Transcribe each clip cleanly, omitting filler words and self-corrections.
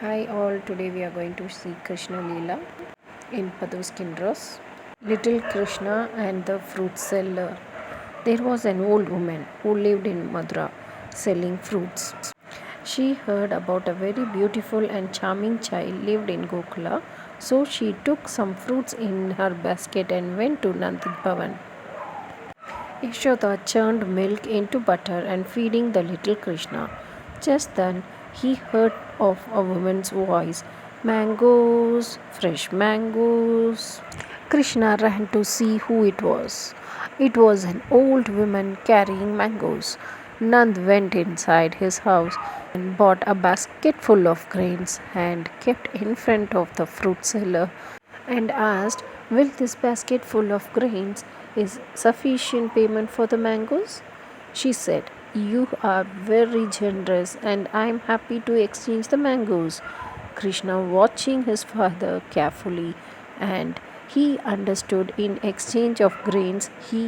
Hi all, today we are going to see Krishna leela in Paduskin Rose. Little Krishna and the fruit seller. There was an old woman who lived in Madura selling fruits. She heard about a very beautiful and charming child lived in Gokula, so she took some fruits in her basket and went to Nand Bhavan. Yashodha churned milk into butter and feeding the little Krishna. Just then he heard of a woman's voice, "Mangoes, fresh mangoes." Krishna ran to see who it was. It was an old woman carrying mangoes. Nand went inside his house and bought a basket full of grains and kept in front of the fruit seller and asked, "Will this basket full of grains is sufficient payment for the mangoes?" She said, "You are very generous and I am happy to exchange the mangoes." Krishna watching his father carefully and he understood in exchange of grains he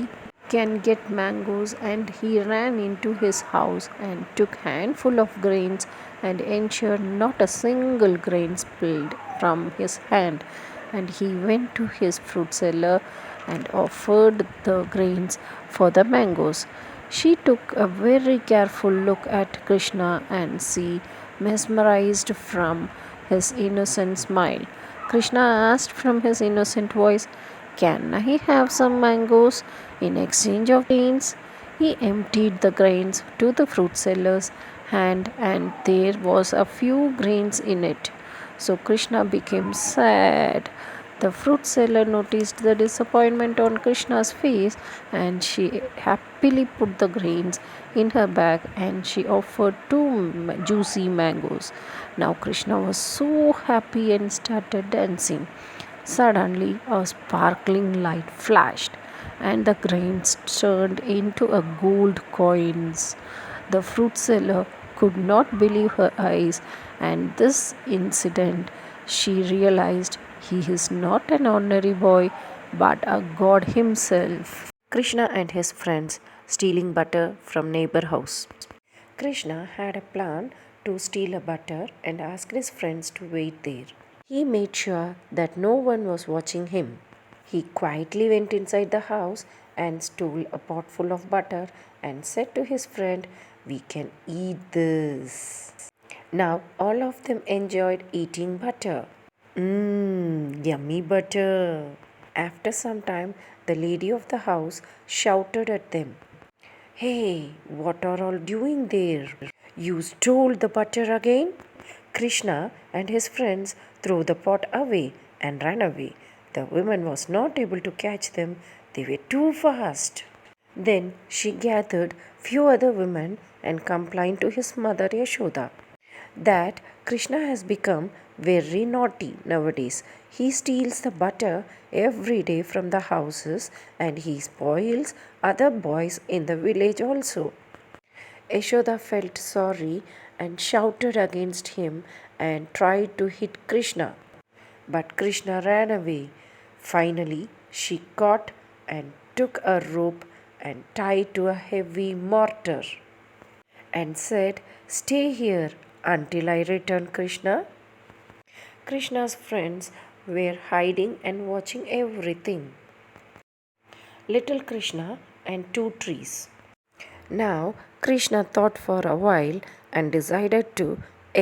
can get mangoes, and he ran into his house and took handful of grains and ensured not a single grain spilled from his hand, and he went to his fruit seller and offered the grains for the mangoes. She took a very careful look at Krishna and she mesmerized from his innocent smile. Krishna asked from his innocent voice, "Can I have some mangoes in exchange of grains?" He emptied the grains to the fruit seller's hand and there was a few grains in it. So Krishna became sad. The fruit seller noticed the disappointment on Krishna's face and she happily put the grains in her bag and she offered two juicy mangoes. Now Krishna was so happy and started dancing. Suddenly, a sparkling light flashed, and the grains turned into a gold coins. The fruit seller could not believe her eyes, and this incident she realized he is not an ordinary boy but a god himself. Krishna and his friends stealing butter from neighbor house. Krishna had a plan to steal a butter and asked his friends to wait there. He made sure that no one was watching him. He quietly went inside the house and stole a pot full of butter and said to his friend, "We can eat this." Now all of them enjoyed eating butter. Mmm, yummy butter. After some time, the lady of the house shouted at them, "Hey, what are all doing there? You stole the butter again?" Krishna and his friends threw the pot away and ran away. The woman was not able to catch them, they were too fast. Then she gathered few other women and complained to his mother Yashodha that Krishna has become very naughty nowadays. He steals the butter every day from the houses and he spoils other boys in the village also. Yashoda felt sorry and shouted against him and tried to hit Krishna. But Krishna ran away. Finally, she caught and took a rope and tied to a heavy mortar and said, "Stay here until I return, Krishna." Krishna's friends were hiding and watching everything. Little Krishna and two trees. Now Krishna thought for a while and decided to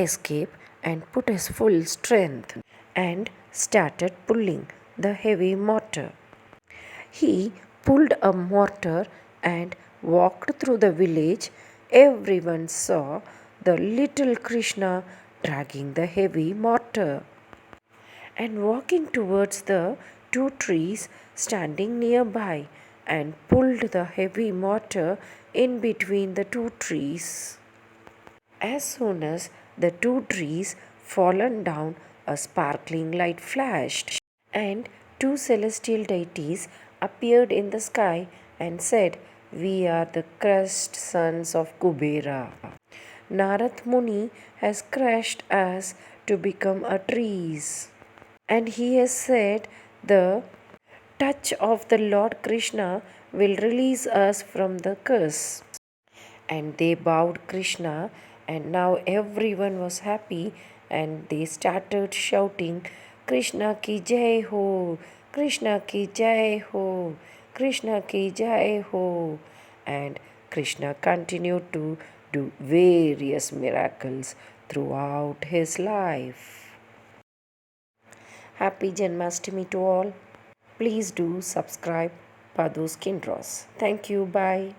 escape and put his full strength and started pulling the heavy mortar. He pulled a mortar and walked through the village. Everyone saw the little Krishna dragging the heavy mortar and walking towards the two trees standing nearby and pulled the heavy mortar in between the two trees. As soon as the two trees fallen down, a sparkling light flashed, and two celestial deities appeared in the sky and said, "We are the cursed sons of Kubera. Narad Muni has crushed us to become a trees. And he has said, the touch of the Lord Krishna will release us from the curse." And they bowed Krishna, and now everyone was happy and they started shouting, Krishna ki jai ho, Krishna ki jai ho, Krishna ki jai ho. And Krishna continued to do various miracles throughout his life. Happy Janmashtami to all. Please do subscribe Padus Kindros. Thank you. Bye.